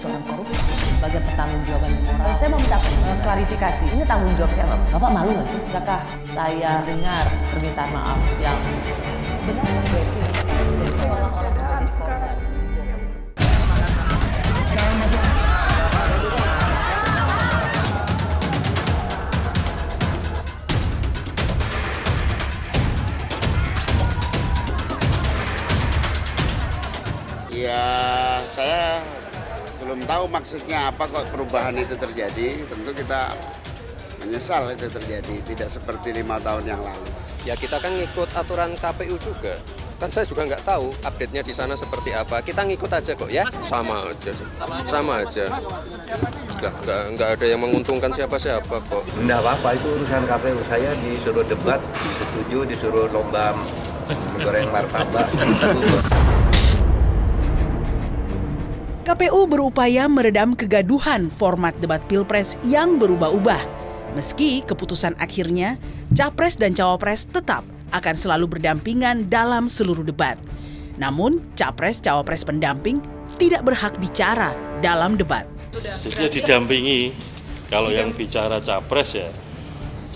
seorang koruptor sebagai pertanggungjawaban moral. Saya mau minta klarifikasi, ini tanggung jawab siapa? Bapak malu nggak sih? Apakah saya dengar permintaan maaf yang benar? Orang-orang menjadi korban. Ya, saya belum tahu maksudnya apa kok perubahan itu terjadi. Tentu kita menyesal itu terjadi, tidak seperti 5 tahun yang lalu. Ya kita kan ngikut aturan KPU juga. Kan saya juga nggak tahu update-nya di sana seperti apa. Kita ngikut aja kok ya. Sama aja. Nggak ada yang menguntungkan siapa-siapa kok. Nggak apa-apa, itu urusan KPU. Saya disuruh debat, disetujui, disuruh lomba menggoreng martabak. KPU berupaya meredam kegaduhan format debat Pilpres yang berubah-ubah. Meski keputusan akhirnya, Capres dan Cawapres tetap akan selalu berdampingan dalam seluruh debat. Namun, Capres-Cawapres pendamping tidak berhak bicara dalam debat. Jadi didampingi, kalau yang bicara Capres ya,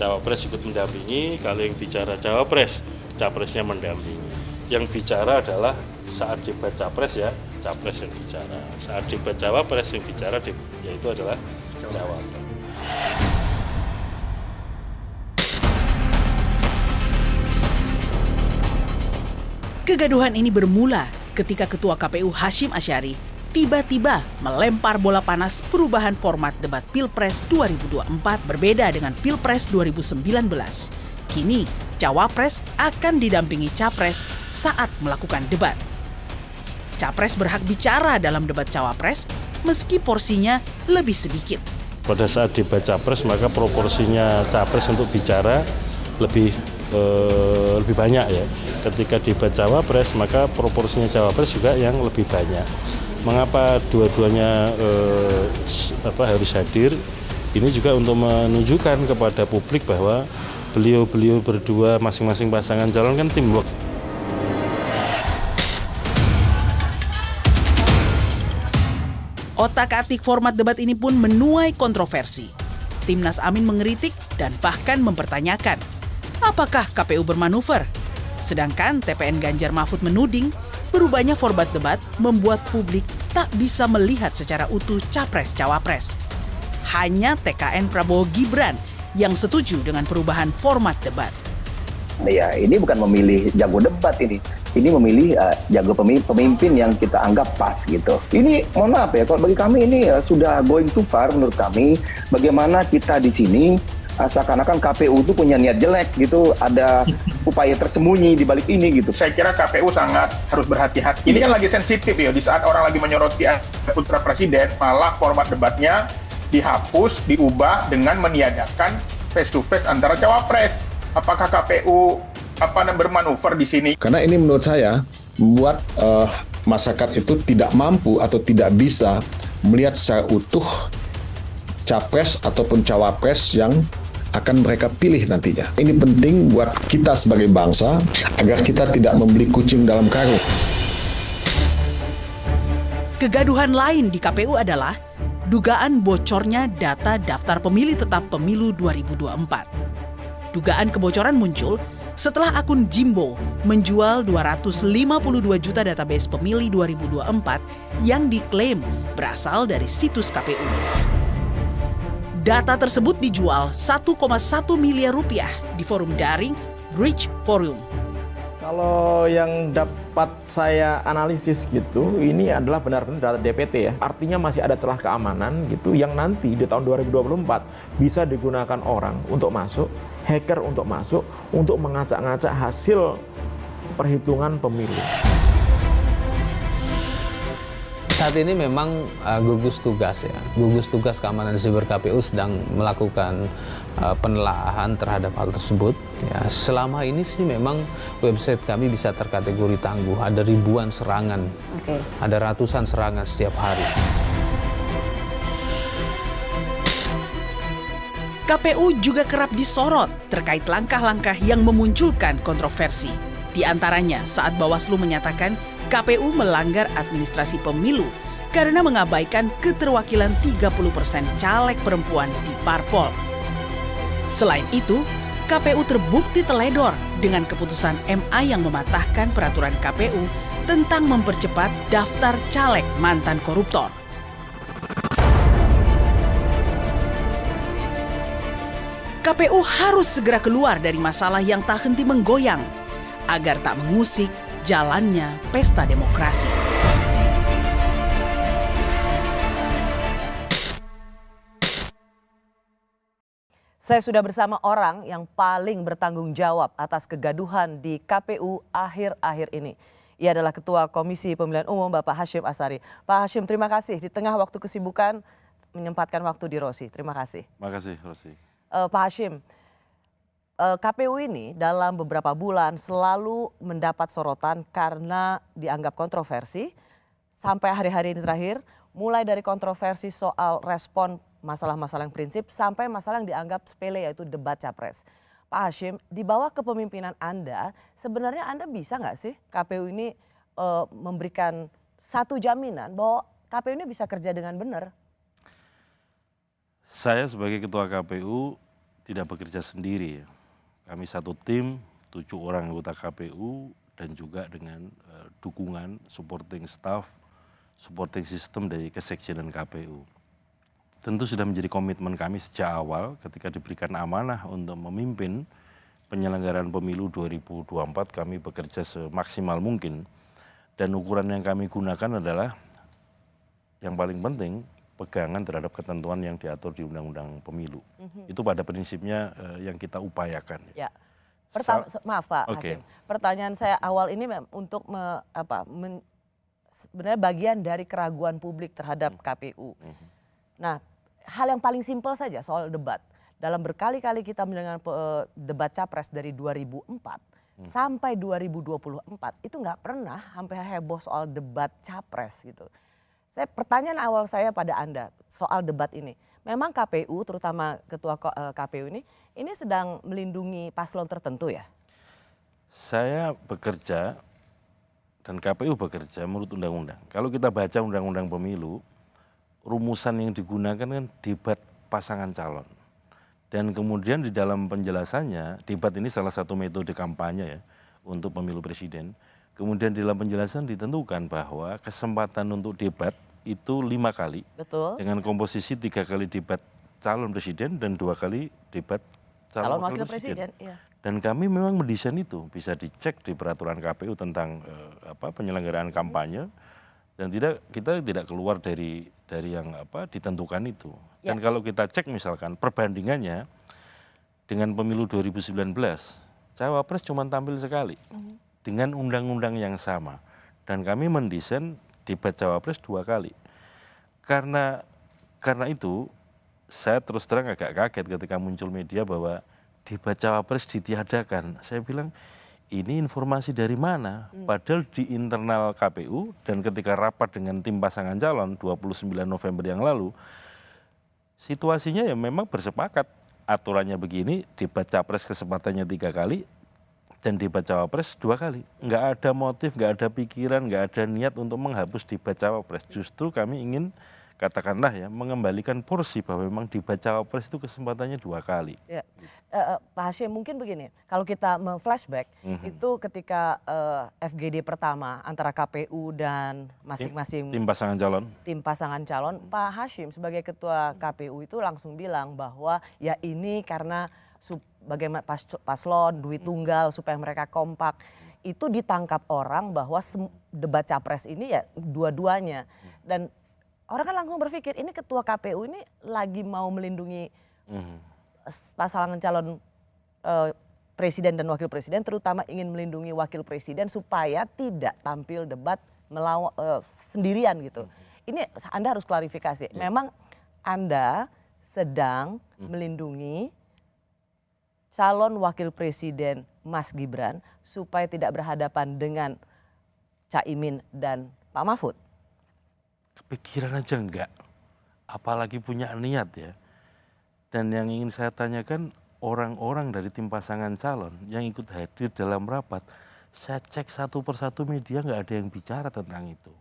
Cawapres ikut mendampingi, kalau yang bicara Cawapres, Capresnya mendampingi. Yang bicara adalah saat debat Capres ya, Capres yang bicara. Saat debat Cawapres yang bicara yaitu adalah Cawapres. Kegaduhan ini bermula ketika Ketua KPU Hashim Asyari tiba-tiba melempar bola panas perubahan format debat Pilpres 2024 berbeda dengan Pilpres 2019. Kini, Cawapres akan didampingi Capres saat melakukan debat. Capres berhak bicara dalam debat Cawapres meski porsinya lebih sedikit. Pada saat debat Capres maka proporsinya Capres untuk bicara lebih banyak ya. Ketika debat Cawapres maka proporsinya Cawapres juga yang lebih banyak. Mengapa dua-duanya harus hadir? Ini juga untuk menunjukkan kepada publik bahwa beliau berdua masing-masing pasangan calon kan teamwork. Otak-atik format debat ini pun menuai kontroversi. Timnas Amin mengkritik dan bahkan mempertanyakan, apakah KPU bermanuver? Sedangkan TPN Ganjar Mahfud menuding, berubahnya format debat membuat publik tak bisa melihat secara utuh Capres-Cawapres. Hanya TKN Prabowo Gibran yang setuju dengan perubahan format debat. Ya, ini bukan memilih jago debat ini. Ini memilih jago pemimpin yang kita anggap pas gitu. Ini mohon maaf ya, kalau bagi kami ini sudah going too far menurut kami. Bagaimana kita di sini seakan-akan KPU itu punya niat jelek gitu, ada upaya tersembunyi di balik ini gitu. Saya kira KPU sangat harus berhati-hati. Ini kan lagi sensitif ya, di saat orang lagi menyoroti putra presiden, malah format debatnya dihapus, diubah dengan meniadakan face to face antara cawapres. Apakah KPU bermanuver di sini? Karena ini menurut saya membuat masyarakat itu tidak mampu atau tidak bisa melihat secara utuh capres ataupun cawapres yang akan mereka pilih nantinya. Ini penting buat kita sebagai bangsa agar kita tidak membeli kucing dalam karung. Kegaduhan lain di KPU adalah dugaan bocornya data daftar pemilih tetap pemilu 2024. Dugaan kebocoran muncul setelah akun Jimbo menjual 252 juta database pemilih 2024 yang diklaim berasal dari situs KPU. Data tersebut dijual 1,1 miliar rupiah di forum daring Bridge Forum. Kalau yang dapat saya analisis gitu, ini adalah benar-benar data DPT ya. Artinya masih ada celah keamanan gitu yang nanti di tahun 2024 bisa digunakan orang untuk masuk, hacker untuk masuk, untuk mengacak-ngacak hasil perhitungan pemilu. Saat ini memang gugus tugas keamanan siber KPU sedang melakukan penelaahan terhadap hal tersebut. Ya, selama ini sih memang website kami bisa terkategori tangguh. Ada ribuan serangan, ada ratusan serangan setiap hari. KPU juga kerap disorot terkait langkah-langkah yang memunculkan kontroversi. Di antaranya saat Bawaslu menyatakan KPU melanggar administrasi pemilu karena mengabaikan keterwakilan 30% caleg perempuan di parpol. Selain itu, KPU terbukti teledor dengan keputusan MA yang mematahkan peraturan KPU tentang mempercepat daftar caleg mantan koruptor. KPU harus segera keluar dari masalah yang tak henti menggoyang agar tak mengusik jalannya pesta demokrasi. Saya sudah bersama orang yang paling bertanggung jawab atas kegaduhan di KPU akhir-akhir ini. Ia adalah Ketua Komisi Pemilihan Umum Bapak Hashim Ashari. Pak Hashim, terima kasih di tengah waktu kesibukan menyempatkan waktu di Rosi. Terima kasih. Terima kasih, Rosi. Pak Hashim, KPU ini dalam beberapa bulan selalu mendapat sorotan karena dianggap kontroversi. Sampai hari-hari ini terakhir, mulai dari kontroversi soal respon masalah-masalah yang prinsip sampai masalah yang dianggap sepele yaitu debat capres. Pak Hashim, di bawah kepemimpinan Anda, sebenarnya Anda bisa nggak sih KPU ini memberikan satu jaminan bahwa KPU ini bisa kerja dengan benar? Saya sebagai Ketua KPU tidak bekerja sendiri. Kami satu tim, 7 orang anggota KPU dan juga dengan dukungan supporting staff, supporting system dari kesekjenan KPU. Tentu sudah menjadi komitmen kami sejak awal ketika diberikan amanah untuk memimpin penyelenggaraan pemilu 2024, kami bekerja semaksimal mungkin. Dan ukuran yang kami gunakan adalah yang paling penting, pegangan terhadap ketentuan yang diatur di Undang-Undang Pemilu. Itu pada prinsipnya yang kita upayakan. Ya. Maaf Pak Hashim, pertanyaan saya awal ini untuk sebenarnya bagian dari keraguan publik terhadap KPU. Nah, hal yang paling simpel saja soal debat. Dalam berkali-kali kita mendengar debat capres dari 2004 sampai 2024 itu nggak pernah sampai heboh soal debat capres gitu. Pertanyaan awal saya pada Anda soal debat ini. Memang KPU, terutama Ketua KPU ini sedang melindungi paslon tertentu ya? Saya bekerja dan KPU bekerja menurut undang-undang. Kalau kita baca undang-undang pemilu, rumusan yang digunakan kan debat pasangan calon. Dan kemudian di dalam penjelasannya, debat ini salah satu metode kampanye ya untuk pemilu presiden. Kemudian di dalam penjelasan ditentukan bahwa kesempatan untuk debat itu 5 kali. Betul. Dengan komposisi 3 kali debat calon presiden dan 2 kali debat calon wakil presiden. Iya. Dan kami memang mendesain itu, bisa dicek di peraturan KPU tentang penyelenggaraan kampanye. Dan kita tidak keluar dari yang ditentukan itu. Dan kalau kita cek misalkan perbandingannya dengan pemilu 2019, cawapres cuma tampil sekali dengan undang-undang yang sama. Dan kami mendesain debat cawapres 2 kali. Karena itu saya terus terang agak kaget ketika muncul media bahwa debat cawapres ditiadakan. Saya bilang, ini informasi dari mana? Padahal di internal KPU dan ketika rapat dengan tim pasangan calon 29 November yang lalu, situasinya ya memang bersepakat. Aturannya begini, debat capres kesempatannya 3 kali dan debat cawapres 2 kali. Nggak ada motif, nggak ada pikiran, nggak ada niat untuk menghapus debat cawapres. Justru kami ingin katakanlah ya mengembalikan porsi bahwa memang debat cawapres itu kesempatannya 2 kali. Ya. Pak Hashim, mungkin begini, kalau kita flashback itu ketika FGD pertama antara KPU dan masing-masing tim pasangan calon, Pak Hashim sebagai ketua KPU itu langsung bilang bahwa ya ini karena bagaimana paslon duit tunggal supaya mereka kompak. Itu ditangkap orang bahwa debat capres ini ya dua-duanya. Dan orang kan langsung berpikir ini ketua KPU ini lagi mau melindungi pasangan calon presiden dan wakil presiden, terutama ingin melindungi wakil presiden supaya tidak tampil debat sendirian gitu. Ini Anda harus klarifikasi. Memang Anda sedang melindungi calon wakil presiden Mas Gibran supaya tidak berhadapan dengan Caimin dan Pak Mahfud? Kepikiran aja enggak, apalagi punya niat ya. Dan yang ingin saya tanyakan, orang-orang dari tim pasangan calon yang ikut hadir dalam rapat, saya cek satu persatu media nggak ada yang bicara tentang itu.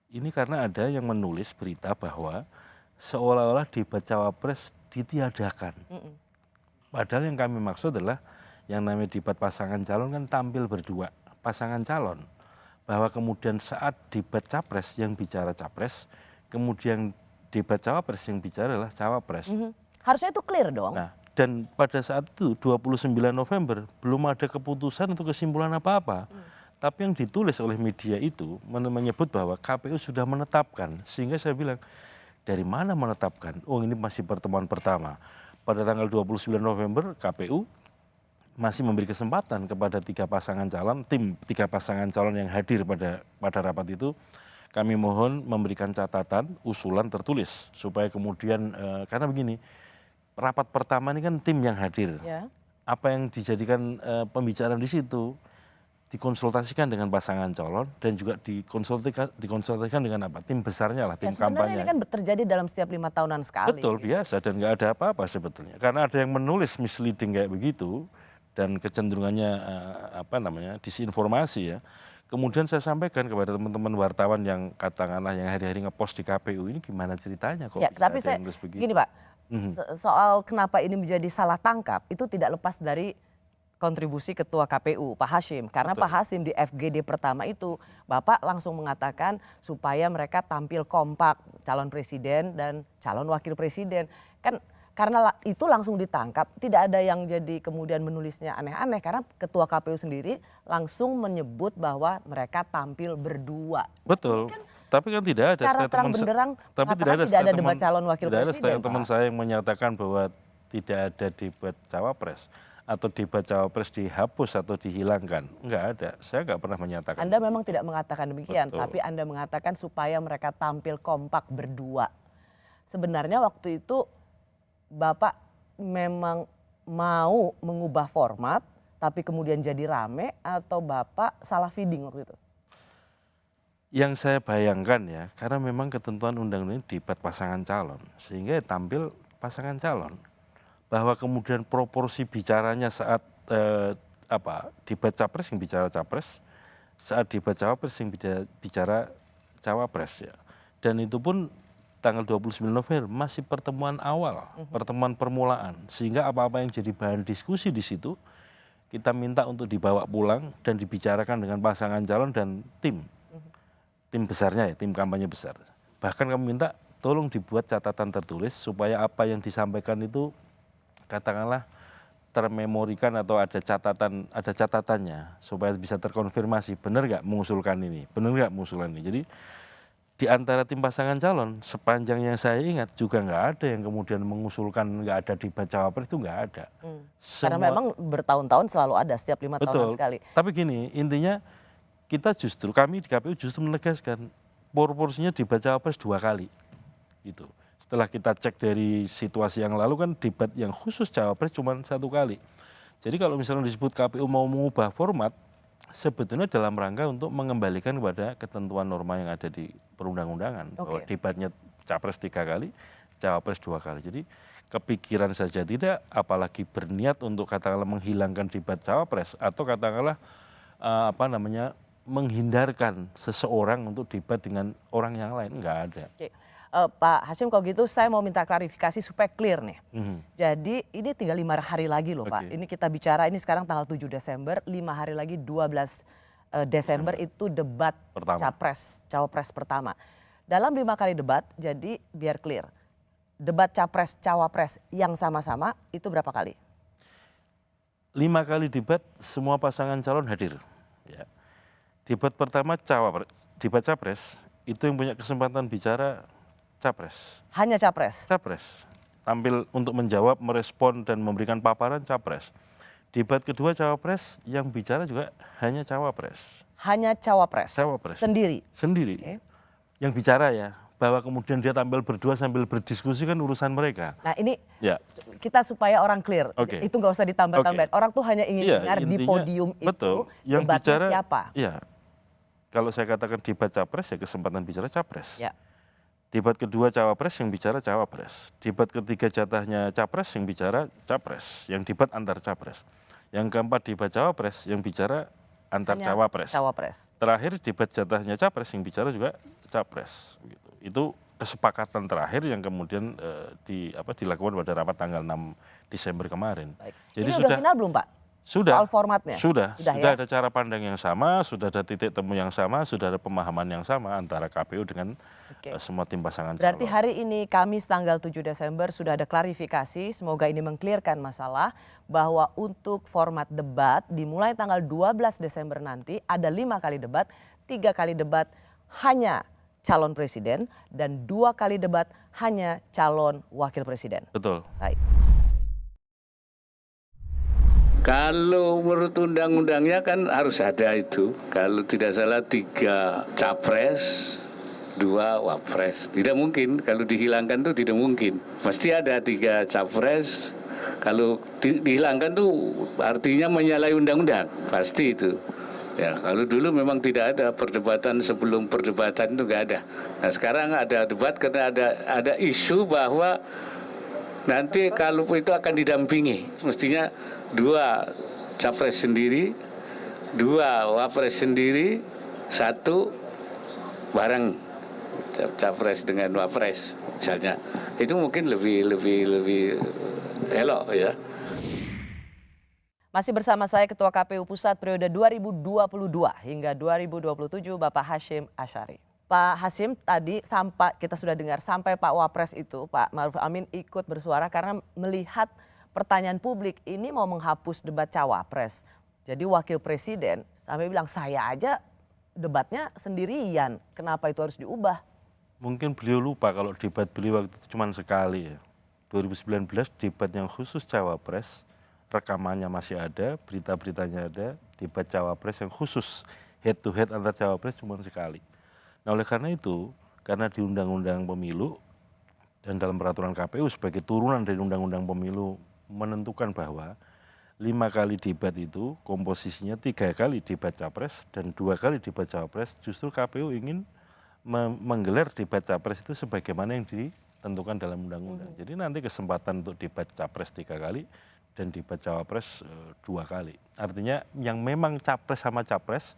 Ini karena ada yang menulis berita bahwa seolah-olah debat cawapres ditiadakan. Padahal yang kami maksud adalah yang namanya debat pasangan calon kan tampil berdua pasangan calon. Bahwa kemudian saat debat capres yang bicara capres, kemudian debat cawapres yang bicara adalah cawapres. Harusnya itu clear dong. Nah, dan pada saat itu 29 November belum ada keputusan atau kesimpulan apa-apa. Tapi yang ditulis oleh media itu menyebut bahwa KPU sudah menetapkan. Sehingga saya bilang, dari mana menetapkan? Oh, ini masih pertemuan pertama. Pada tanggal 29 November KPU masih memberi kesempatan kepada 3 pasangan calon, tim 3 pasangan calon yang hadir pada rapat itu. Kami mohon memberikan catatan, usulan tertulis. Supaya kemudian, karena begini, rapat pertama ini kan tim yang hadir. Ya. Apa yang dijadikan pembicaraan di situ dikonsultasikan dengan pasangan calon dan juga dikonsultasikan dengan apa? Tim besarnya lah, tim Sebenarnya kampanye. ini kan terjadi dalam setiap 5 tahunan sekali. Betul, biasa dan nggak ada apa-apa sebetulnya. Karena ada yang menulis misleading kayak begitu dan kecenderungannya disinformasi ya. Kemudian saya sampaikan kepada teman-teman wartawan yang katakanlah yang hari-hari ngepost di KPU ini gimana ceritanya kok Ya, bisa tapi ada saya yang nulis begitu. gini Pak, soal kenapa ini menjadi salah tangkap itu tidak lepas dari kontribusi Ketua KPU Pak Hashim. Karena Betul. Pak Hashim di FGD pertama itu Bapak langsung mengatakan supaya mereka tampil kompak calon presiden dan calon wakil presiden. Kan karena itu langsung ditangkap, tidak ada yang jadi kemudian menulisnya aneh-aneh karena Ketua KPU sendiri langsung menyebut bahwa mereka tampil berdua. Betul. Tapi kan tidak ada Secara terang benderang mengatakan tidak ada debat calon wakil presiden. Tidak ada teman saya yang menyatakan bahwa tidak ada debat cawapres atau debat cawapres dihapus atau dihilangkan. Enggak ada. Saya enggak pernah menyatakan. Anda memang tidak mengatakan demikian, Betul. tapi Anda mengatakan supaya mereka tampil kompak berdua. Sebenarnya waktu itu Bapak memang mau mengubah format, tapi kemudian jadi rame atau Bapak salah feeding waktu itu? Yang saya bayangkan ya, karena memang ketentuan undang-undang ini debat pasangan calon, sehingga tampil pasangan calon. Bahwa kemudian proporsi bicaranya saat debat capres yang bicara capres, saat debat cawapres yang bicara cawapres ya. Dan itu pun tanggal 29 November masih pertemuan awal, pertemuan permulaan. Sehingga apa-apa yang jadi bahan diskusi di situ, kita minta untuk dibawa pulang dan dibicarakan dengan pasangan calon dan tim. Tim besarnya ya, tim kampanye besar. Bahkan kami minta tolong dibuat catatan tertulis supaya apa yang disampaikan itu katakanlah termemorikan atau ada catatannya supaya bisa terkonfirmasi benar nggak mengusulkan ini, benar nggak mengusulkan ini. Jadi di antara tim pasangan calon sepanjang yang saya ingat juga nggak ada yang kemudian mengusulkan nggak ada debat cawapres itu nggak ada. Karena memang bertahun-tahun selalu ada setiap 5 tahunan sekali. Tapi gini intinya kami di KPU justru menegaskan proporsinya debat cawapres 2 kali. Gitu. Setelah kita cek dari situasi yang lalu kan debat yang khusus cawapres cuma 1 kali. Jadi kalau misalnya disebut KPU mau mengubah format, sebetulnya dalam rangka untuk mengembalikan kepada ketentuan norma yang ada di perundang-undangan. Bahwa debatnya capres 3 kali, cawapres 2 kali. Jadi kepikiran saja tidak, apalagi berniat untuk katakanlah menghilangkan debat cawapres atau katakanlah menghindarkan seseorang untuk debat dengan orang yang lain, enggak ada. Pak Hashim kalau gitu saya mau minta klarifikasi supaya clear nih. Jadi ini tinggal 5 hari lagi loh Pak. Ini kita bicara ini sekarang tanggal 7 Desember, 5 hari lagi 12 Desember itu debat cawapres pertama. Dalam 5 kali debat, jadi biar clear. Debat capres-cawapres yang sama-sama itu berapa kali? 5 kali debat semua pasangan calon hadir. Ya. Debat pertama debat capres itu yang punya kesempatan bicara capres. Hanya capres? Capres. Tampil untuk menjawab, merespon, dan memberikan paparan capres. Debat kedua cawapres, yang bicara juga hanya cawapres. Hanya cawapres? Cawapres. Sendiri? Sendiri. Yang bicara ya, bahwa kemudian dia tampil berdua sambil berdiskusi kan urusan mereka. Nah ini kita supaya orang clear, itu nggak usah ditambah-tambahin. Orang tuh hanya ingin dengar di podium betul, itu yang debatnya siapa. Iya, kalau saya katakan debat capres ya kesempatan bicara capres. Ya. Debat kedua cawapres yang bicara cawapres. Debat ketiga jatahnya capres yang bicara capres. Yang debat antar capres. Yang keempat debat cawapres yang bicara antar Hanya cawapres. Terakhir debat jatahnya capres, yang bicara juga capres. Gitu. Itu kesepakatan terakhir yang kemudian dilakukan pada rapat tanggal 6 Desember kemarin. Baik. Jadi ini udah final belum Pak? Sudah. Soal formatnya? Sudah ya? ada cara pandang yang sama, sudah ada titik temu yang sama, sudah ada pemahaman yang sama antara KPU dengan semua tim pasangan calon. Berarti hari ini Kamis tanggal 7 Desember sudah ada klarifikasi, semoga ini mengklirkan masalah bahwa untuk format debat dimulai tanggal 12 Desember nanti ada 5 kali debat, 3 kali debat hanya calon presiden dan 2 kali debat hanya calon wakil presiden. Betul. Baik. Kalau menurut undang-undangnya kan harus ada itu. Kalau tidak salah 3 capres, 2 wapres. Tidak mungkin, kalau dihilangkan tuh tidak mungkin. Pasti ada 3 capres. Kalau dihilangkan tuh artinya menyalahi undang-undang. Pasti itu. Ya, kalau dulu memang tidak ada perdebatan, sebelum perdebatan itu nggak ada. Nah sekarang ada debat karena ada isu bahwa nanti kalau itu akan didampingi. Mestinya 2 capres sendiri, 2 wapres sendiri, 1 bareng capres dengan wapres misalnya. Itu mungkin lebih elok ya. Masih bersama saya Ketua KPU Pusat periode 2022 hingga 2027 Bapak Hasyim Asyari. Pak Hasyim, tadi kita sudah dengar sampai Pak Wapres itu, Pak Ma'ruf Amin ikut bersuara karena melihat pertanyaan publik ini mau menghapus debat cawapres. Jadi wakil presiden sampai bilang saya aja debatnya sendirian, kenapa itu harus diubah? Mungkin beliau lupa kalau debat beliau waktu itu cuma sekali ya. 2019 debat yang khusus cawapres, rekamannya masih ada, berita-beritanya ada, debat cawapres yang khusus head to head antar cawapres cuma sekali. Nah oleh karena itu, karena di Undang-Undang Pemilu dan dalam peraturan KPU sebagai turunan dari Undang-Undang Pemilu menentukan bahwa 5 kali debat itu komposisinya 3 kali debat capres dan 2 kali debat cawapres, justru KPU ingin menggelar debat capres itu sebagaimana yang ditentukan dalam undang-undang. Jadi nanti kesempatan untuk debat capres 3 kali dan debat cawapres 2 kali. Artinya yang memang capres sama capres,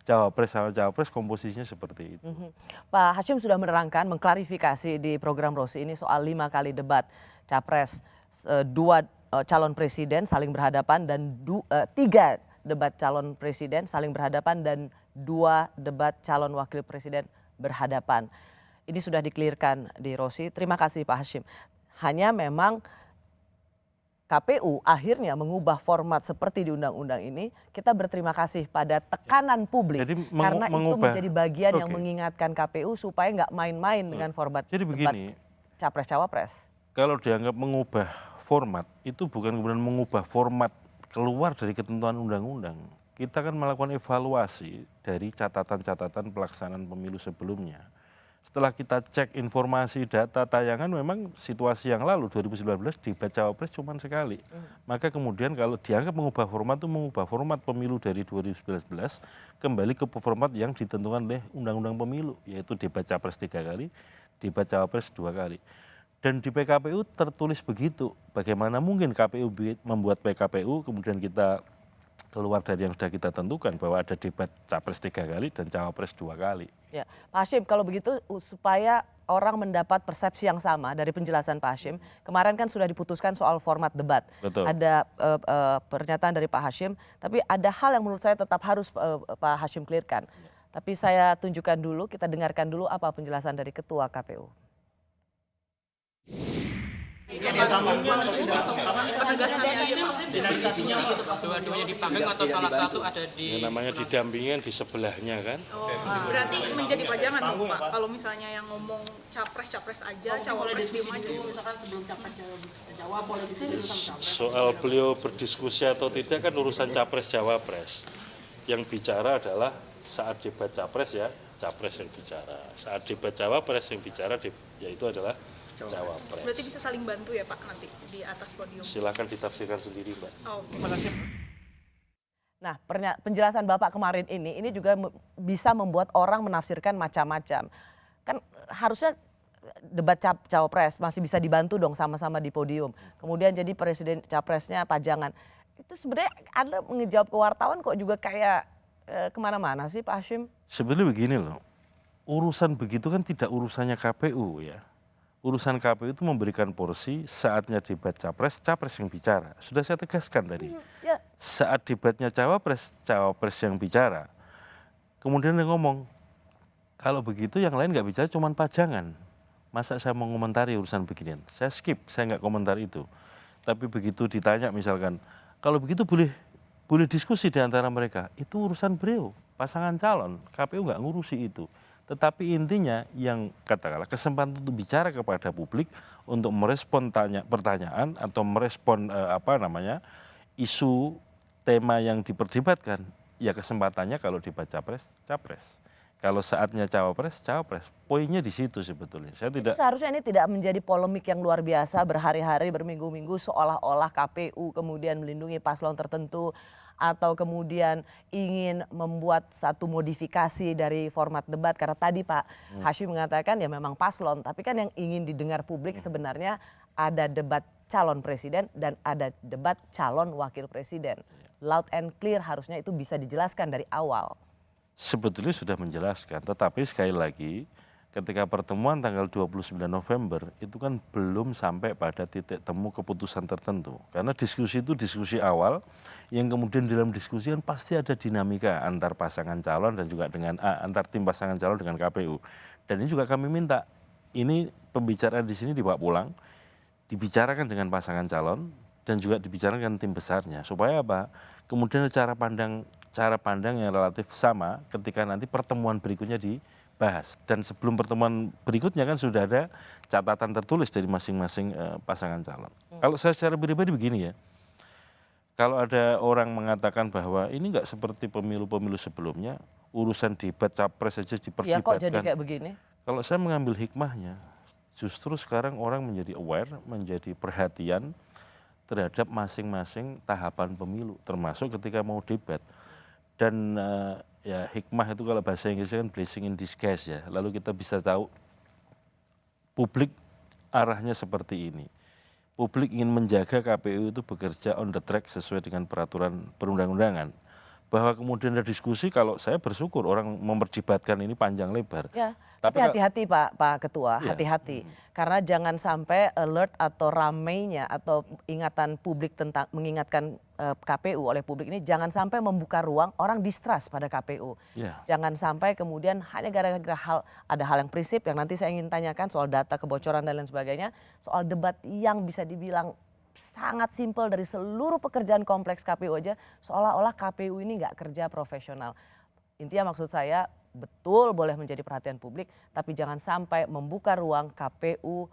cawapres sama cawapres komposisinya seperti itu. Pak Hasyim sudah menerangkan, mengklarifikasi di program Rosi ini soal 5 kali debat capres, 2 calon presiden saling berhadapan dan 3 debat calon presiden saling berhadapan dan 2 debat calon wakil presiden berhadapan. Ini sudah diklirkan di Rosi. Terima kasih Pak Hasyim. Hanya memang KPU akhirnya mengubah format seperti di undang-undang ini. Kita berterima kasih pada tekanan publik. Jadi karena itu menjadi bagian yang mengingatkan KPU supaya nggak main-main dengan format jadi begini, capres-cawapres. Kalau dianggap mengubah format, itu bukan kemudian mengubah format keluar dari ketentuan undang-undang. Kita kan melakukan evaluasi dari catatan-catatan pelaksanaan pemilu sebelumnya. Setelah kita cek informasi data tayangan, memang situasi yang lalu 2019 debat cawapres cuma sekali. Maka kemudian kalau dianggap mengubah format itu mengubah format pemilu dari 2019 kembali ke format yang ditentukan oleh Undang-Undang Pemilu, yaitu debat capres 3 kali, debat cawapres 2 kali. Dan di PKPU tertulis begitu. Bagaimana mungkin KPU membuat PKPU kemudian kita keluar dari yang sudah kita tentukan bahwa ada debat capres 3 kali dan cawapres 2 kali. Ya, Pak Hasyim, kalau begitu supaya orang mendapat persepsi yang sama dari penjelasan Pak Hasyim, kemarin kan sudah diputuskan soal format debat. Betul. Ada pernyataan dari Pak Hasyim, tapi ada hal yang menurut saya tetap harus Pak Hasyim clearkan. Tapi saya tunjukkan dulu, kita dengarkan dulu apa penjelasan dari Ketua KPU. Dua-duanya dipanggang atau salah satu ada di... Ya, namanya didampingin di sebelahnya kan. Berarti menjadi pajangan dong Pak, kalau misalnya yang ngomong capres-capres aja, cawapres dia maju. Misalkan sebelum capres jawab boleh diskusi sama capres. Soal beliau berdiskusi atau tidak kan urusan capres cawapres. Yang bicara adalah saat debat capres ya, capres yang bicara. Saat debat cawapres yang bicara yaitu adalah cawapres. Berarti bisa saling bantu ya Pak nanti di atas podium. Silakan ditafsirkan sendiri Mbak. Terima kasih. Nah, penjelasan Bapak kemarin ini juga bisa membuat orang menafsirkan macam-macam. Kan harusnya debat cawapres masih bisa dibantu dong sama-sama di podium. Kemudian jadi presiden capresnya pajangan. Itu sebenarnya Anda ngejawab ke wartawan kok juga kayak kemana-mana sih Pak Hashim? Sebenarnya begini loh, urusan begitu kan tidak urusannya KPU ya. Urusan KPU itu memberikan porsi saatnya debat capres, capres yang bicara. Sudah saya tegaskan tadi. Ya. Saat debatnya cawapres, cawapres yang bicara. Kemudian dia ngomong, kalau begitu yang lain nggak bicara cuma pajangan. Masa saya mau komentari urusan beginian? Saya skip, saya nggak komentar itu. Tapi begitu ditanya misalkan, kalau begitu boleh diskusi di antara mereka. Itu urusan beliau, pasangan calon. KPU nggak ngurusi itu. Tetapi intinya yang katakanlah kesempatan untuk bicara kepada publik untuk merespon pertanyaan atau merespon isu tema yang diperdebatkan, ya kesempatannya kalau debat capres, capres. Kalau saatnya cawapres, cawapres. Poinnya di situ sebetulnya. Saya tidak. Seharusnya ini tidak menjadi polemik yang luar biasa berhari-hari, berminggu-minggu seolah-olah KPU kemudian melindungi paslon tertentu atau kemudian ingin membuat satu modifikasi dari format debat. Karena tadi Pak Hashim mengatakan ya memang paslon, tapi kan yang ingin didengar publik sebenarnya ada debat calon presiden dan ada debat calon wakil presiden. Loud and clear harusnya itu bisa dijelaskan dari awal. Sebetulnya sudah menjelaskan, tetapi sekali lagi ketika pertemuan tanggal 29 November itu kan belum sampai pada titik temu keputusan tertentu. Karena diskusi itu diskusi awal yang kemudian dalam diskusi kan pasti ada dinamika antar pasangan calon dan juga dengan antar tim pasangan calon dengan KPU. Dan ini juga kami minta ini pembicaraan di sini dibawa pulang, dibicarakan dengan pasangan calon dan juga dibicarakan tim besarnya supaya apa? Kemudian cara pandang yang relatif sama ketika nanti pertemuan berikutnya dibahas. Dan sebelum pertemuan berikutnya kan sudah ada catatan tertulis dari masing-masing pasangan calon. Kalau saya secara pribadi begini ya, kalau ada orang mengatakan bahwa ini nggak seperti pemilu-pemilu sebelumnya, urusan debat capres saja diperdebatkan. Ya kok jadi kayak begini? Kalau saya mengambil hikmahnya, justru sekarang orang menjadi aware, menjadi perhatian terhadap masing-masing tahapan pemilu, termasuk ketika mau debat. Dan ya hikmah itu kalau bahasa Inggrisnya kan blessing in disguise ya. Lalu kita bisa tahu publik arahnya seperti ini. Publik ingin menjaga KPU itu bekerja on the track sesuai dengan peraturan perundang-undangan. Bahwa kemudian ada diskusi, kalau saya bersyukur orang memperdebatkan ini panjang lebar. Ya, tapi hati-hati Pak Ketua, hati-hati. Karena jangan sampai alert atau ramainya atau ingatan publik tentang mengingatkan KPU oleh publik ini jangan sampai membuka ruang orang distrust pada KPU. Jangan sampai kemudian hanya gara-gara ada hal yang prinsip yang nanti saya ingin tanyakan soal data kebocoran dan lain sebagainya, soal debat yang bisa dibilang sangat simpel dari seluruh pekerjaan kompleks KPU aja, seolah-olah KPU ini nggak kerja profesional. Intinya maksud saya betul boleh menjadi perhatian publik, tapi jangan sampai membuka ruang KPU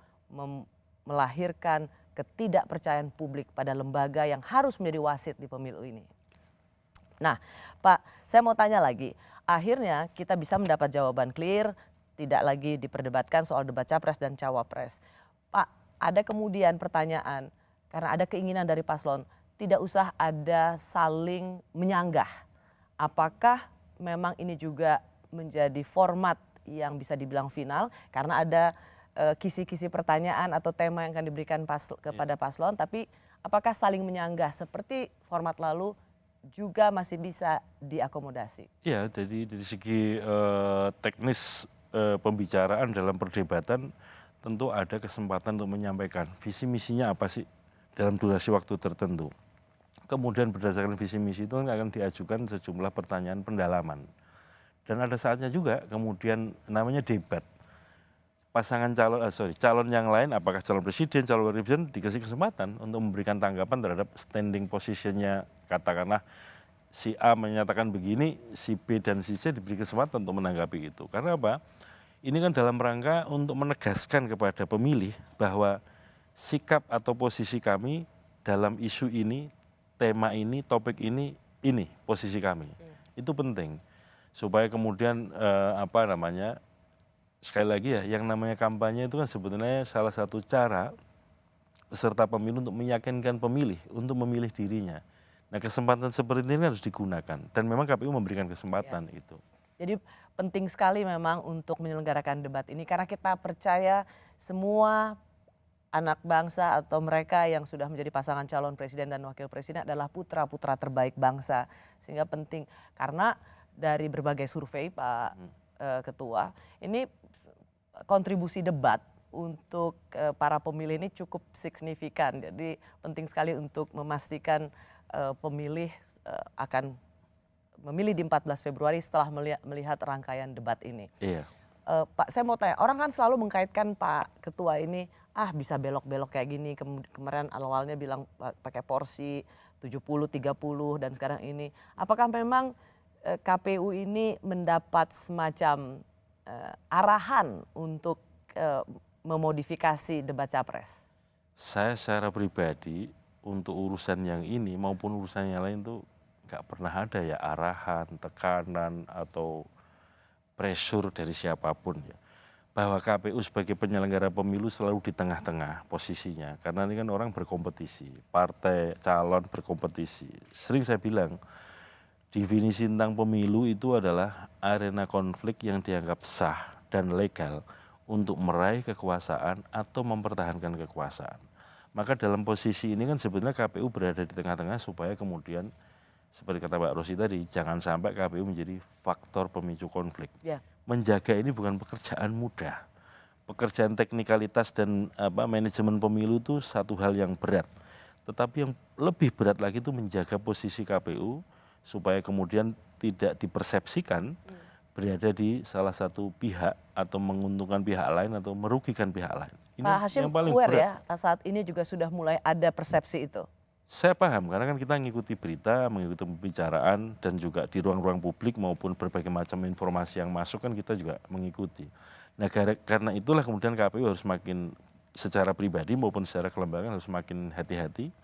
melahirkan ketidakpercayaan publik pada lembaga yang harus menjadi wasit di pemilu ini. Nah Pak, saya mau tanya lagi, akhirnya kita bisa mendapat jawaban clear, tidak lagi diperdebatkan soal debat capres dan cawapres. Pak, ada kemudian pertanyaan, karena ada keinginan dari paslon, tidak usah ada saling menyanggah. Apakah memang ini juga menjadi format yang bisa dibilang final? Karena ada kisi-kisi pertanyaan atau tema yang akan diberikan kepada paslon, tapi apakah saling menyanggah seperti format lalu juga masih bisa diakomodasi? Iya, dari segi teknis pembicaraan dalam perdebatan tentu ada kesempatan untuk menyampaikan visi misinya apa sih dalam durasi waktu tertentu. Kemudian berdasarkan visi misi itu akan diajukan sejumlah pertanyaan pendalaman. Dan ada saatnya juga kemudian namanya debat. Pasangan calon yang lain, apakah calon presiden, calon wakil presiden dikasih kesempatan untuk memberikan tanggapan terhadap standing positionnya. Katakanlah si A menyatakan begini, si B dan si C diberi kesempatan untuk menanggapi itu. Karena apa? Ini kan dalam rangka untuk menegaskan kepada pemilih bahwa sikap atau posisi kami dalam isu ini, tema ini, topik ini posisi kami. Itu penting. Supaya kemudian sekali lagi ya, yang namanya kampanye itu kan sebetulnya salah satu cara peserta pemilu untuk meyakinkan pemilih untuk memilih dirinya. Nah kesempatan seperti ini harus digunakan dan memang KPU memberikan kesempatan itu. Jadi penting sekali memang untuk menyelenggarakan debat ini karena kita percaya semua anak bangsa atau mereka yang sudah menjadi pasangan calon presiden dan wakil presiden adalah putra-putra terbaik bangsa. Sehingga penting karena dari berbagai survei Pak Ketua, ini kontribusi debat untuk para pemilih ini cukup signifikan. Jadi penting sekali untuk memastikan pemilih akan memilih di 14 Februari setelah melihat rangkaian debat ini. Iya. Pak, saya mau tanya, orang kan selalu mengkaitkan Pak Ketua ini, bisa belok-belok kayak gini, kemarin awalnya bilang pakai porsi 70-30 dan sekarang ini. Apakah memang KPU ini mendapat semacam arahan untuk memodifikasi debat capres? Saya secara pribadi untuk urusan yang ini maupun urusan yang lain tuh nggak pernah ada ya arahan, tekanan atau pressure dari siapapun ya. Bahwa KPU sebagai penyelenggara pemilu selalu di tengah-tengah posisinya. Karena ini kan orang berkompetisi, partai, calon berkompetisi. Sering saya bilang, definisi tentang pemilu itu adalah arena konflik yang dianggap sah dan legal untuk meraih kekuasaan atau mempertahankan kekuasaan. Maka dalam posisi ini kan sebenarnya KPU berada di tengah-tengah supaya kemudian seperti kata Pak Rosi tadi, jangan sampai KPU menjadi faktor pemicu konflik. Ya. Menjaga ini bukan pekerjaan mudah. Pekerjaan teknikalitas dan manajemen pemilu itu satu hal yang berat. Tetapi yang lebih berat lagi itu menjaga posisi KPU supaya kemudian tidak dipersepsikan berada di salah satu pihak atau menguntungkan pihak lain atau merugikan pihak lain. Ini Pak Hashim yang paling aware berat. ya, saat ini juga sudah mulai ada persepsi itu. Saya paham, karena kan kita mengikuti berita, mengikuti pembicaraan, dan juga di ruang-ruang publik maupun berbagai macam informasi yang masuk kan kita juga mengikuti. Nah karena itulah kemudian KPU harus makin secara pribadi maupun secara kelembagaan harus makin hati-hati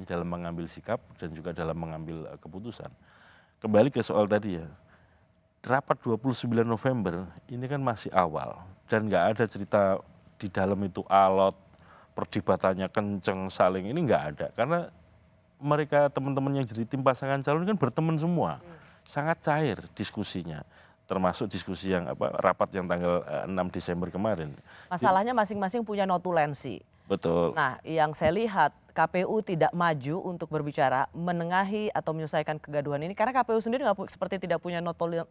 dalam mengambil sikap dan juga dalam mengambil keputusan. Kembali ke soal tadi ya, rapat 29 November ini kan masih awal dan nggak ada cerita di dalam itu alot, perdebatannya kenceng, saling ini nggak ada. Karena mereka teman-teman yang jadi tim pasangan calon kan berteman semua. Sangat cair diskusinya. Termasuk diskusi yang rapat yang tanggal 6 Desember kemarin. Masalahnya masing-masing punya notulensi. Betul. Nah, yang saya lihat KPU tidak maju untuk berbicara, menengahi atau menyelesaikan kegaduhan ini karena KPU sendiri seperti tidak punya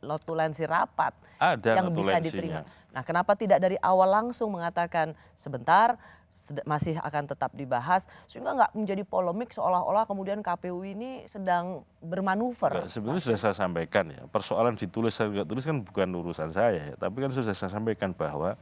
notulensi rapat yang bisa diterima. Nah, kenapa tidak dari awal langsung mengatakan sebentar masih akan tetap dibahas sehingga nggak menjadi polemik seolah-olah kemudian KPU ini sedang bermanuver. Sebenarnya sudah saya sampaikan ya, persoalan ditulis atau tidak tulis kan bukan urusan saya ya, tapi kan sudah saya sampaikan bahwa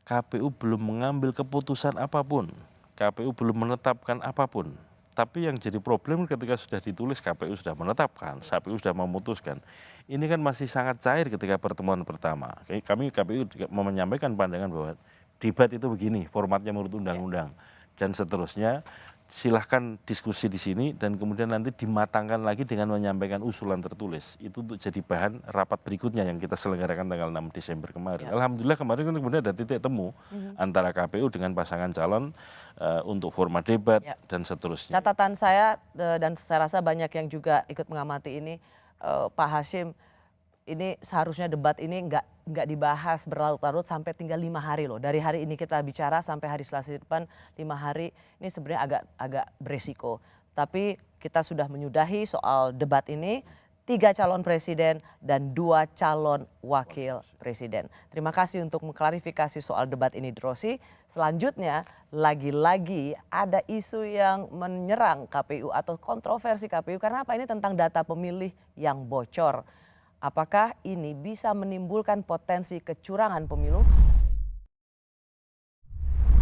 KPU belum mengambil keputusan apapun, KPU belum menetapkan apapun. Tapi yang jadi problem ketika sudah ditulis KPU sudah menetapkan, KPU sudah memutuskan. Ini kan masih sangat cair ketika pertemuan pertama. Kami KPU juga menyampaikan pandangan bahwa debat itu begini, formatnya menurut undang-undang dan seterusnya. Silahkan diskusi di sini dan kemudian nanti dimatangkan lagi dengan menyampaikan usulan tertulis. Itu untuk jadi bahan rapat berikutnya yang kita selenggarakan tanggal 6 Desember kemarin. Ya. Alhamdulillah kemarin kan kemudian ada titik temu antara KPU dengan pasangan calon untuk format debat dan seterusnya. Catatan saya dan saya rasa banyak yang juga ikut mengamati ini, Pak Hashim, ini seharusnya debat ini nggak dibahas berlarut-larut sampai tinggal 5 hari loh. Dari hari ini kita bicara sampai hari Selasa depan 5 hari ini sebenarnya agak beresiko. Tapi kita sudah menyudahi soal debat ini, 3 calon presiden dan 2 calon wakil presiden. Terima kasih untuk mengklarifikasi soal debat ini, Drosi. Selanjutnya lagi-lagi ada isu yang menyerang KPU atau kontroversi KPU karena apa? Ini tentang data pemilih yang bocor. Apakah ini bisa menimbulkan potensi kecurangan pemilu?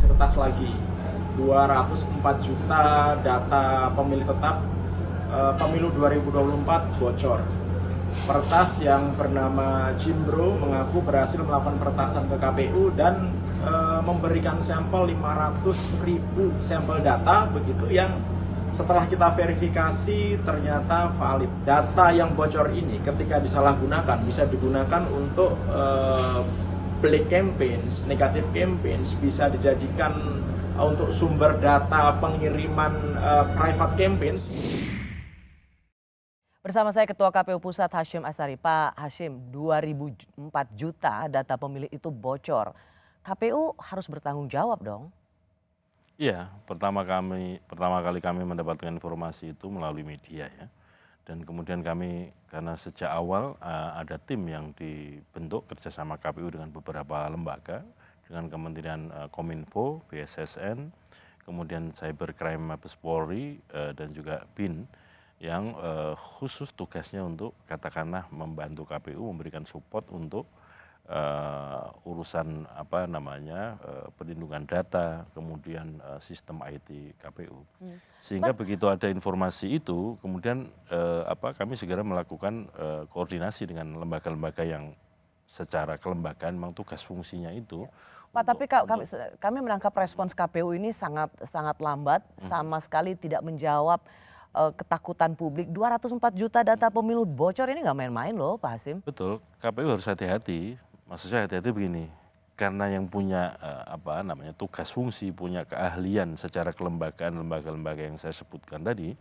Kertas lagi, 204 juta data pemilih tetap pemilu 2024 bocor. Peretas yang bernama Jimbro mengaku berhasil melakukan peretasan ke KPU dan memberikan sampel 500.000 sampel data begitu yang setelah kita verifikasi ternyata valid. Data yang bocor ini ketika disalahgunakan bisa digunakan untuk black campaigns, negative campaigns, bisa dijadikan untuk sumber data pengiriman private campaigns. Bersama saya Ketua KPU Pusat Hashim Asyari. Pak Hashim, 2004 juta data pemilih itu bocor. KPU harus bertanggung jawab dong. Iya, pertama kali kami mendapatkan informasi itu melalui media ya. Dan kemudian kami karena sejak awal ada tim yang dibentuk kerjasama KPU dengan beberapa lembaga, dengan Kementerian Kominfo, BSSN, kemudian Cybercrime Mabes Polri, dan juga BIN yang khusus tugasnya untuk katakanlah membantu KPU memberikan support untuk urusan perlindungan data, kemudian sistem IT KPU. Sehingga begitu ada informasi itu, kemudian kami segera melakukan koordinasi dengan lembaga-lembaga yang secara kelembagaan memang tugas fungsinya itu. Pak, tapi kami menangkap respons KPU ini sangat lambat, sama sekali tidak menjawab ketakutan publik. 204 juta data pemilu bocor ini nggak main-main loh, Pak Hasim. Betul, KPU harus hati-hati. Maksud saya hati-hati begini, karena yang punya tugas fungsi, punya keahlian secara kelembagaan, lembaga-lembaga yang saya sebutkan tadi,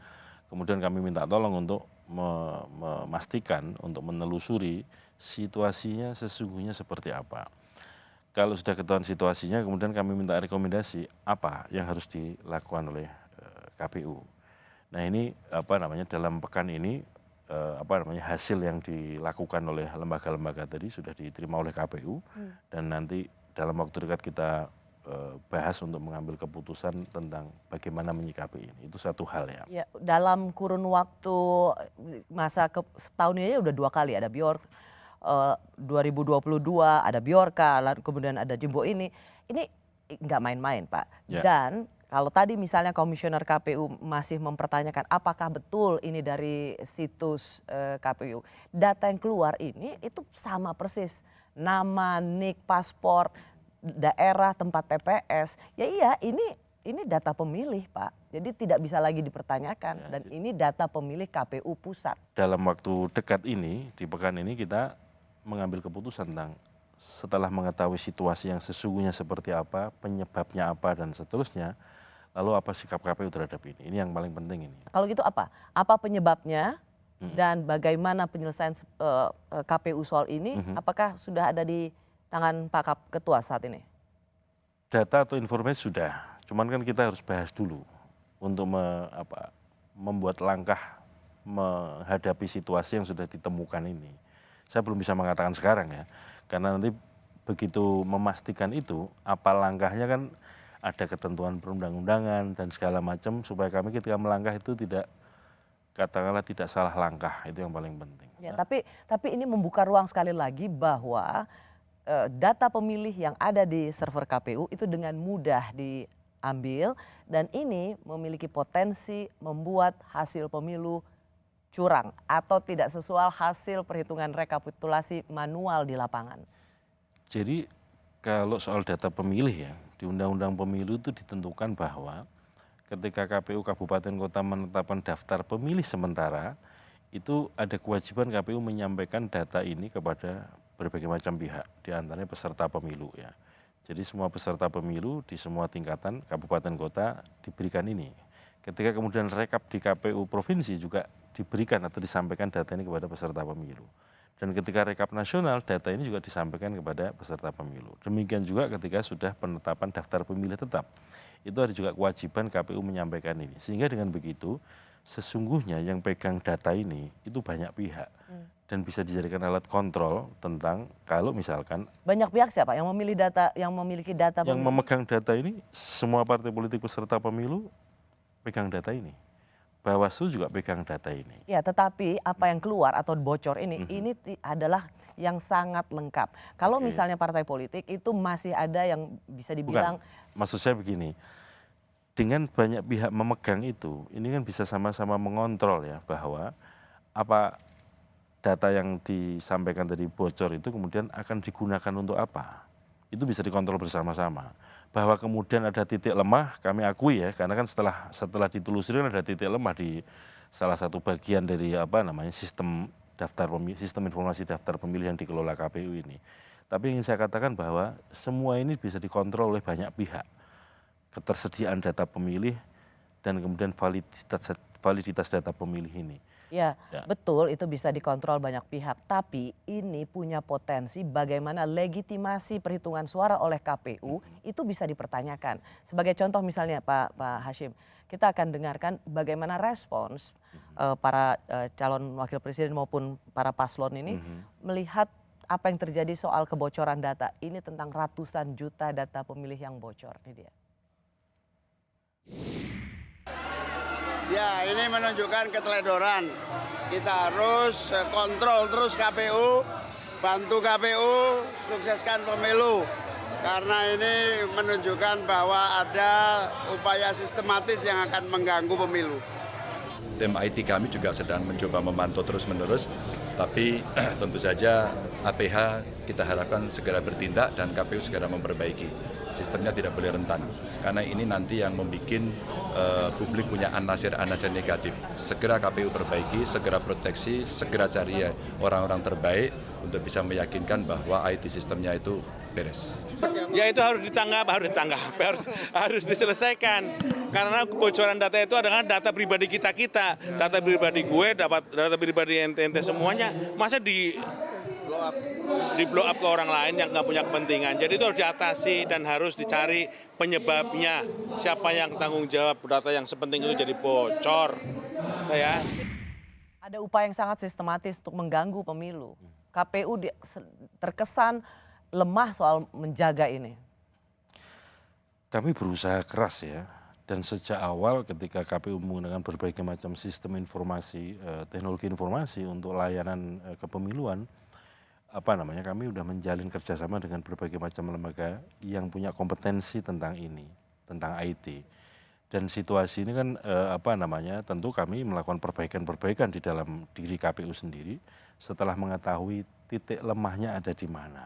kemudian kami minta tolong untuk memastikan, untuk menelusuri situasinya sesungguhnya seperti apa. Kalau sudah ketahuan situasinya, kemudian kami minta rekomendasi apa yang harus dilakukan oleh KPU. Nah ini dalam pekan ini hasil yang dilakukan oleh lembaga-lembaga tadi sudah diterima oleh KPU dan nanti dalam waktu dekat kita bahas untuk mengambil keputusan tentang bagaimana menyikapi ini. Itu satu hal ya. Ya, dalam kurun waktu masa setahun ini udah 2 kali ada Bjork 2022 ada Bjorka, kemudian ada Jumbo ini nggak main-main Pak. Ya. Dan kalau tadi misalnya komisioner KPU masih mempertanyakan apakah betul ini dari situs KPU, data yang keluar ini itu sama persis, nama, nik, paspor, daerah, tempat TPS. Ya iya, ini data pemilih Pak, jadi tidak bisa lagi dipertanyakan dan ini data pemilih KPU pusat. Dalam waktu dekat ini, di pekan ini kita mengambil keputusan tentang setelah mengetahui situasi yang sesungguhnya seperti apa, penyebabnya apa dan seterusnya, lalu apa sikap KPU terhadap ini? Ini yang paling penting ini. Kalau gitu apa? Apa penyebabnya dan bagaimana penyelesaian KPU soal ini? Apakah sudah ada di tangan Pak Ketua saat ini? Data atau informasi sudah, cuman kan kita harus bahas dulu untuk membuat langkah menghadapi situasi yang sudah ditemukan ini. Saya belum bisa mengatakan sekarang ya, karena nanti begitu memastikan itu, apa langkahnya kan ada ketentuan perundang-undangan dan segala macam supaya kami ketika melangkah itu tidak katakanlah tidak salah langkah, itu yang paling penting. Ya, tapi ini membuka ruang sekali lagi bahwa data pemilih yang ada di server KPU itu dengan mudah diambil dan ini memiliki potensi membuat hasil pemilu curang atau tidak sesuai hasil perhitungan rekapitulasi manual di lapangan. Jadi kalau soal data pemilih ya, di Undang-Undang Pemilu itu ditentukan bahwa ketika KPU Kabupaten Kota menetapkan daftar pemilih sementara, itu ada kewajiban KPU menyampaikan data ini kepada berbagai macam pihak, di antaranya peserta pemilu ya. Jadi semua peserta pemilu di semua tingkatan kabupaten kota diberikan ini. Ketika kemudian rekap di KPU provinsi juga diberikan atau disampaikan data ini kepada peserta pemilu. Dan ketika rekap nasional, data ini juga disampaikan kepada peserta pemilu. Demikian juga ketika sudah penetapan daftar pemilih tetap. Itu ada juga kewajiban KPU menyampaikan ini. Sehingga dengan begitu, sesungguhnya yang pegang data ini itu banyak pihak. Dan bisa dijadikan alat kontrol tentang kalau misalkan banyak pihak siapa yang memilih data, yang memiliki data yang memegang data ini, semua partai politik peserta pemilu pegang data ini. Bawaslu juga pegang data ini. Ya, tetapi apa yang keluar atau bocor ini adalah yang sangat lengkap. Kalau misalnya partai politik itu masih ada yang bisa dibilang. Bukan. Maksud saya begini, dengan banyak pihak memegang itu, ini kan bisa sama-sama mengontrol ya bahwa apa data yang disampaikan tadi bocor itu kemudian akan digunakan untuk apa. Itu bisa dikontrol bersama-sama. Bahwa kemudian ada titik lemah, kami akui ya, karena kan setelah ditelusuri ada titik lemah di salah satu bagian dari sistem daftar pemilih, sistem informasi daftar pemilih yang dikelola KPU ini. Tapi ingin saya katakan bahwa semua ini bisa dikontrol oleh banyak pihak. Ketersediaan data pemilih dan kemudian validitas data pemilih ini. Ya, betul itu bisa dikontrol banyak pihak. Tapi ini punya potensi bagaimana legitimasi perhitungan suara oleh KPU itu bisa dipertanyakan. Sebagai contoh misalnya Pak Hashim, kita akan dengarkan bagaimana respons para calon wakil presiden maupun para paslon ini melihat apa yang terjadi soal kebocoran data. Ini tentang ratusan juta data pemilih yang bocor. Ini dia. Ya, ini menunjukkan keteledoran. Kita harus kontrol terus KPU, bantu KPU, sukseskan pemilu. Karena ini menunjukkan bahwa ada upaya sistematis yang akan mengganggu pemilu. Tim IT kami juga sedang mencoba memantau terus-menerus, tapi tentu saja APH kita harapkan segera bertindak dan KPU segera memperbaiki. Sistemnya tidak boleh rentan, karena ini nanti yang membuat publik punya anasir-anasir negatif. Segera KPU perbaiki, segera proteksi, segera cari orang-orang terbaik untuk bisa meyakinkan bahwa IT sistemnya itu beres. Ya itu harus ditanggap, harus diselesaikan. Karena kebocoran data itu adalah data pribadi kita, data pribadi gue, data pribadi ente semuanya, masa di blow up ke orang lain yang nggak punya kepentingan. Jadi itu harus diatasi dan harus dicari penyebabnya. Siapa yang tanggung jawab data yang sepenting itu jadi bocor. Ya. Ada upaya yang sangat sistematis untuk mengganggu pemilu. KPU terkesan lemah soal menjaga ini. Kami berusaha keras ya. Dan sejak awal ketika KPU menggunakan berbagai macam sistem informasi, teknologi informasi untuk layanan kepemiluan, kami sudah menjalin kerjasama dengan berbagai macam lembaga yang punya kompetensi tentang ini, tentang IT. Dan situasi ini kan tentu kami melakukan perbaikan-perbaikan di dalam diri KPU sendiri setelah mengetahui titik lemahnya ada di mana.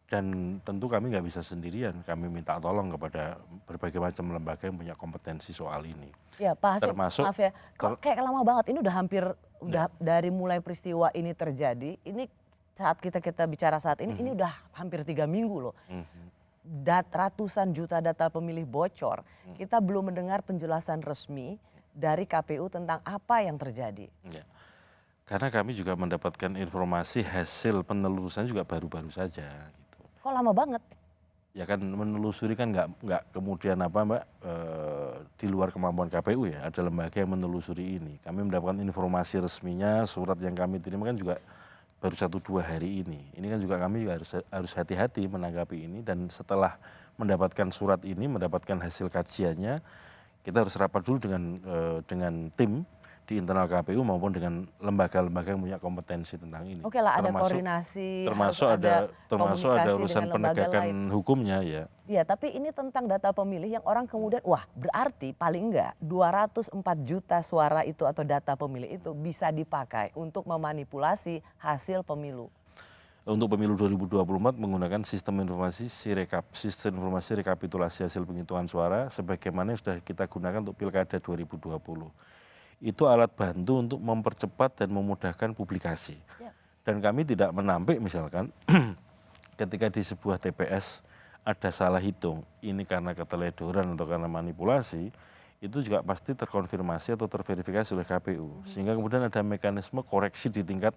Dan tentu kami nggak bisa sendirian, kami minta tolong kepada berbagai macam lembaga yang punya kompetensi soal ini. Ya Pak Hashim, termasuk, maaf ya, kok kayak lama banget, ini udah dari mulai peristiwa ini terjadi, ini saat kita bicara saat ini udah hampir 3 minggu loh. Ratusan juta data pemilih bocor, kita belum mendengar penjelasan resmi dari KPU tentang apa yang terjadi. Ya. Karena kami juga mendapatkan informasi hasil penelusuran juga baru-baru saja. Kok lama banget? Ya kan menelusuri kan nggak kemudian di luar kemampuan KPU ya. Ada lembaga yang menelusuri ini. Kami mendapatkan informasi resminya, surat yang kami terima kan juga baru 1-2 hari ini. Ini kan juga kami harus hati-hati menanggapi ini. Dan setelah mendapatkan surat ini, mendapatkan hasil kajiannya, kita harus rapat dulu dengan tim di internal KPU maupun dengan lembaga-lembaga yang punya kompetensi tentang ini. Oke lah, ada koordinasi, termasuk ada urusan penegakan hukumnya ya. Iya, tapi ini tentang data pemilih yang orang kemudian, wah berarti paling enggak 204 juta suara itu atau data pemilih itu bisa dipakai untuk memanipulasi hasil pemilu. Untuk pemilu 2024 menggunakan sistem informasi Sirekap, sistem informasi rekapitulasi hasil penghitungan suara sebagaimana yang sudah kita gunakan untuk Pilkada 2020. Itu alat bantu untuk mempercepat dan memudahkan publikasi. Dan kami tidak menampik misalkan ketika di sebuah TPS ada salah hitung, ini karena keteledoran atau karena manipulasi, itu juga pasti terkonfirmasi atau terverifikasi oleh KPU. Sehingga kemudian ada mekanisme koreksi di tingkat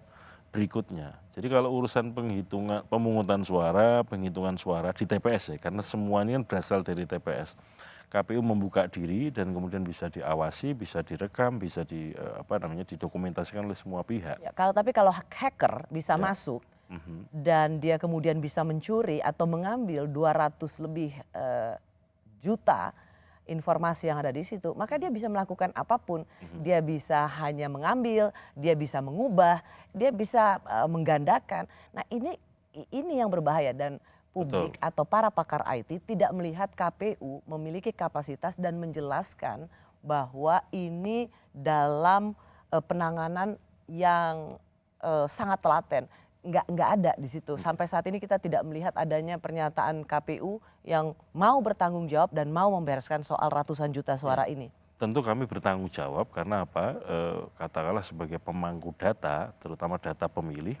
berikutnya. Jadi kalau urusan penghitungan suara di TPS ya, karena semua ini kan berasal dari TPS. KPU membuka diri dan kemudian bisa diawasi, bisa direkam, bisa didokumentasikan oleh semua pihak. Ya, tapi kalau hacker bisa masuk dan dia kemudian bisa mencuri atau mengambil 200 lebih juta informasi yang ada di situ, maka dia bisa melakukan apapun. Dia bisa hanya mengambil, dia bisa mengubah, dia bisa menggandakan. Nah ini yang berbahaya dan publik atau para pakar IT tidak melihat KPU memiliki kapasitas dan menjelaskan bahwa ini dalam penanganan yang sangat telaten. Nggak ada di situ. Sampai saat ini kita tidak melihat adanya pernyataan KPU yang mau bertanggung jawab dan mau membereskan soal ratusan juta suara ini. Tentu kami bertanggung jawab karena katakanlah sebagai pemangku data, terutama data pemilih,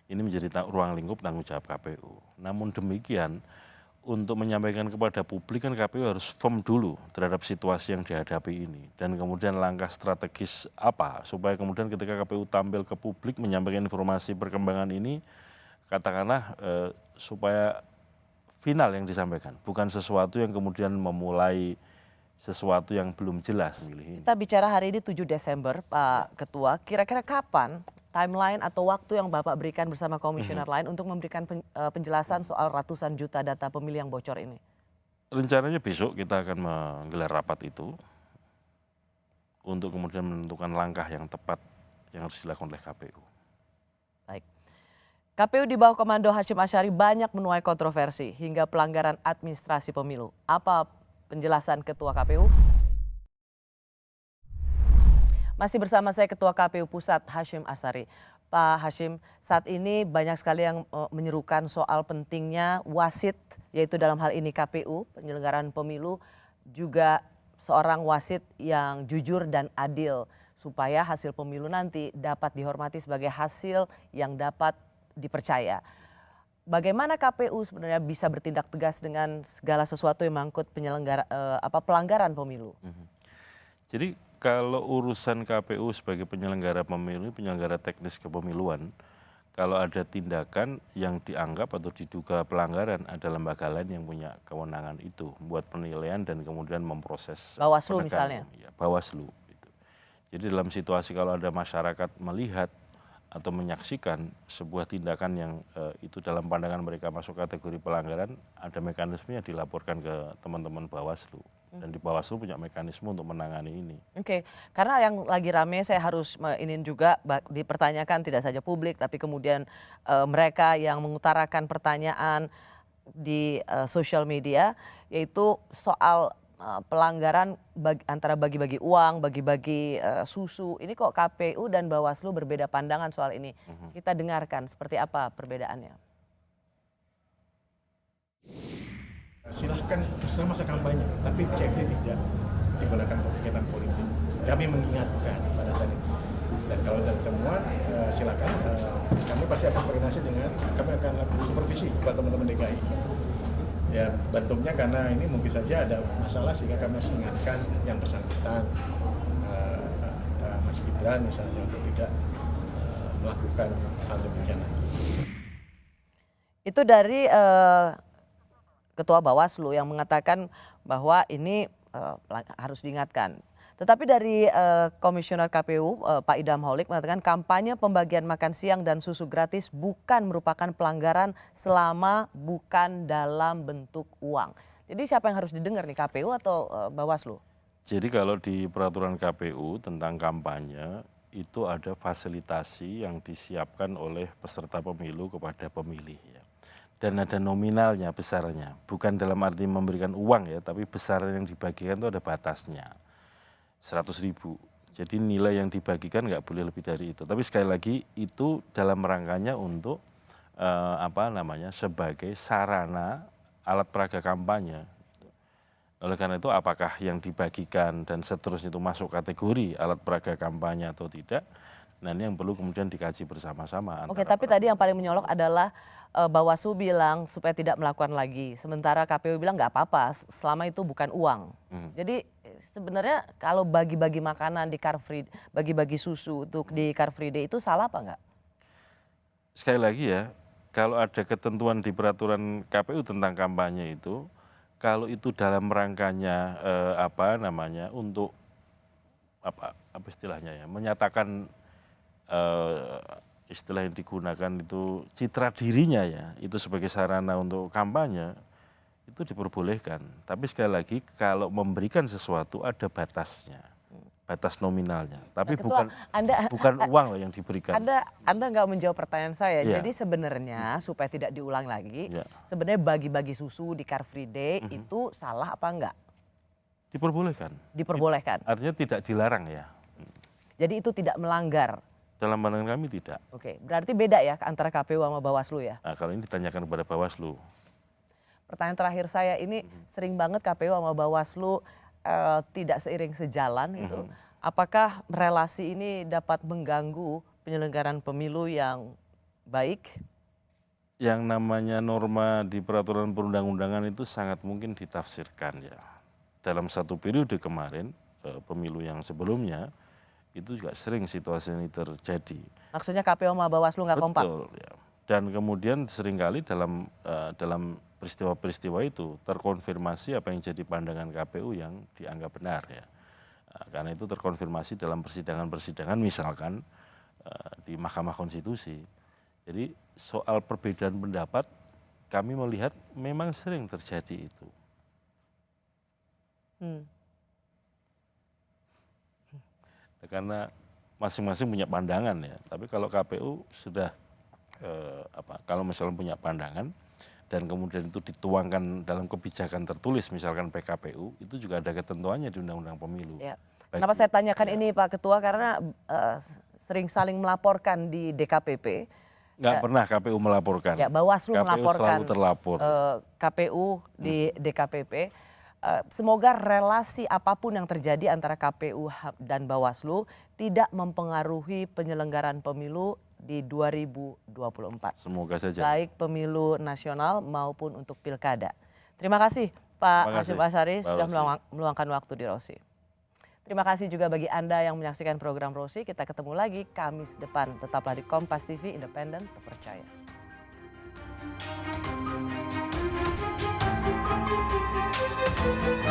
ini menjadi ruang lingkup tanggung jawab KPU. Namun demikian, untuk menyampaikan kepada publik kan KPU harus firm dulu terhadap situasi yang dihadapi ini. Dan kemudian langkah strategis apa supaya kemudian ketika KPU tampil ke publik menyampaikan informasi perkembangan ini, katakanlah supaya final yang disampaikan. Bukan sesuatu yang kemudian memulai sesuatu yang belum jelas. Kita bicara hari ini 7 Desember Pak Ketua, kira-kira kapan timeline atau waktu yang Bapak berikan bersama komisioner lain untuk memberikan penjelasan soal ratusan juta data pemilih yang bocor ini? Rencananya besok kita akan menggelar rapat itu untuk kemudian menentukan langkah yang tepat yang harus dilakukan oleh KPU. Baik. KPU di bawah komando Hasyim Asyari banyak menuai kontroversi hingga pelanggaran administrasi pemilu. Apa penjelasan Ketua KPU? Masih bersama saya Ketua KPU Pusat Hasyim Asyari. Pak Hasyim, saat ini banyak sekali yang menyerukan soal pentingnya wasit, yaitu dalam hal ini KPU, penyelenggaraan pemilu, juga seorang wasit yang jujur dan adil, supaya hasil pemilu nanti dapat dihormati sebagai hasil yang dapat dipercaya. Bagaimana KPU sebenarnya bisa bertindak tegas dengan segala sesuatu yang mengangkut pelanggaran pemilu? Jadi kalau urusan KPU sebagai penyelenggara pemilu, penyelenggara teknis kepemiluan, kalau ada tindakan yang dianggap atau diduga pelanggaran, ada lembaga lain yang punya kewenangan itu, buat penilaian dan kemudian memproses. Bawaslu misalnya? Ya, Bawaslu. Gitu. Jadi dalam situasi kalau ada masyarakat melihat atau menyaksikan sebuah tindakan yang itu dalam pandangan mereka masuk kategori pelanggaran, ada mekanismenya dilaporkan ke teman-teman Bawaslu. Dan di Bawaslu punya mekanisme untuk menangani ini. Oke, karena yang lagi rame saya harus ingin juga dipertanyakan tidak saja publik, tapi kemudian mereka yang mengutarakan pertanyaan di sosial media, yaitu soal pelanggaran antara bagi-bagi uang, bagi-bagi susu. Ini kok KPU dan Bawaslu berbeda pandangan soal ini. Kita dengarkan seperti apa perbedaannya. Silahkan teruslah masa kampanye, tapi CFD tidak digunakan untuk kegiatan politik. Kami mengingatkan pada saat ini. Dan kalau ada temuan, silakan kami pasti akan koordinasi dengan, kami akan lakukan supervisi kepada teman-teman DKI. Ya bentuknya karena ini mungkin saja ada masalah sehingga kami harus ingatkan yang bersangkutan, Mas Gibran misalnya untuk tidak melakukan hal demikian. Itu dari Ketua Bawaslu yang mengatakan bahwa ini harus diingatkan. Tetapi dari Komisioner KPU Pak Idham Holik mengatakan kampanye pembagian makan siang dan susu gratis bukan merupakan pelanggaran selama bukan dalam bentuk uang. Jadi siapa yang harus didengar nih, KPU atau Bawaslu? Jadi kalau di peraturan KPU tentang kampanye itu ada fasilitasi yang disiapkan oleh peserta pemilu kepada pemilih ya. Dan ada nominalnya, besarnya. Bukan dalam arti memberikan uang ya, tapi besar yang dibagikan itu ada batasnya. 100.000. Jadi nilai yang dibagikan nggak boleh lebih dari itu. Tapi sekali lagi itu dalam rangkanya untuk sebagai sarana alat peraga kampanye. Oleh karena itu apakah yang dibagikan dan seterusnya itu masuk kategori alat peraga kampanye atau tidak? Nah ini yang perlu kemudian dikaji bersama-sama. Oke, tapi tadi yang paling menyolok adalah Bawaslu bilang supaya tidak melakukan lagi. Sementara KPU bilang nggak apa-apa selama itu bukan uang. Jadi sebenarnya kalau bagi-bagi makanan di Car Free, bagi-bagi susu untuk di Car Free Day itu salah apa enggak? Sekali lagi ya, kalau ada ketentuan di peraturan KPU tentang kampanye itu, kalau itu dalam rangkanya untuk apa istilahnya ya, menyatakan istilah yang digunakan itu citra dirinya ya, itu sebagai sarana untuk kampanye, itu diperbolehkan. Tapi sekali lagi kalau memberikan sesuatu ada batasnya, batas nominalnya. Tapi Ketua, bukan uang loh yang diberikan. Anda nggak menjawab pertanyaan saya. Ya. Jadi sebenarnya supaya tidak diulang lagi, sebenarnya bagi-bagi susu di Car Free Day itu salah apa enggak? Diperbolehkan. Diperbolehkan. Artinya tidak dilarang ya. Jadi itu tidak melanggar. Dalam pandangan kami tidak. Oke, berarti beda ya antara KPU sama Bawaslu ya? Nah, kalau ini ditanyakan kepada Bawaslu. Pertanyaan terakhir saya ini sering banget KPU sama Bawaslu tidak seiring sejalan itu. Apakah relasi ini dapat mengganggu penyelenggaraan pemilu yang baik? Yang namanya norma di peraturan perundang-undangan itu sangat mungkin ditafsirkan ya. Dalam satu periode kemarin, pemilu yang sebelumnya, itu juga sering situasi ini terjadi. Maksudnya KPU sama Bawaslu nggak kompak? Betul ya. Dan kemudian seringkali dalam peristiwa-peristiwa itu terkonfirmasi apa yang jadi pandangan KPU yang dianggap benar ya. Karena itu terkonfirmasi dalam persidangan-persidangan misalkan di Mahkamah Konstitusi. Jadi soal perbedaan pendapat kami melihat memang sering terjadi itu. Karena masing-masing punya pandangan ya. Tapi kalau KPU sudah kalau misalnya punya pandangan dan kemudian itu dituangkan dalam kebijakan tertulis misalkan PKPU, itu juga ada ketentuannya di Undang-Undang Pemilu. Ya. Kenapa saya tanyakan ini Pak Ketua, karena sering saling melaporkan di DKPP. Nggak pernah KPU melaporkan. Ya, Bawaslu melaporkan selalu terlapor. KPU di DKPP. Semoga relasi apapun yang terjadi antara KPU dan Bawaslu tidak mempengaruhi penyelenggaraan pemilu di 2024. Semoga saja. Baik pemilu nasional maupun untuk pilkada. Terima kasih Pak Hashim Asyari sudah meluangkan waktu di Rosi. Terima kasih juga bagi Anda yang menyaksikan program Rosi. Kita ketemu lagi Kamis depan. Tetaplah di Kompas TV, independen, terpercaya. Thank you.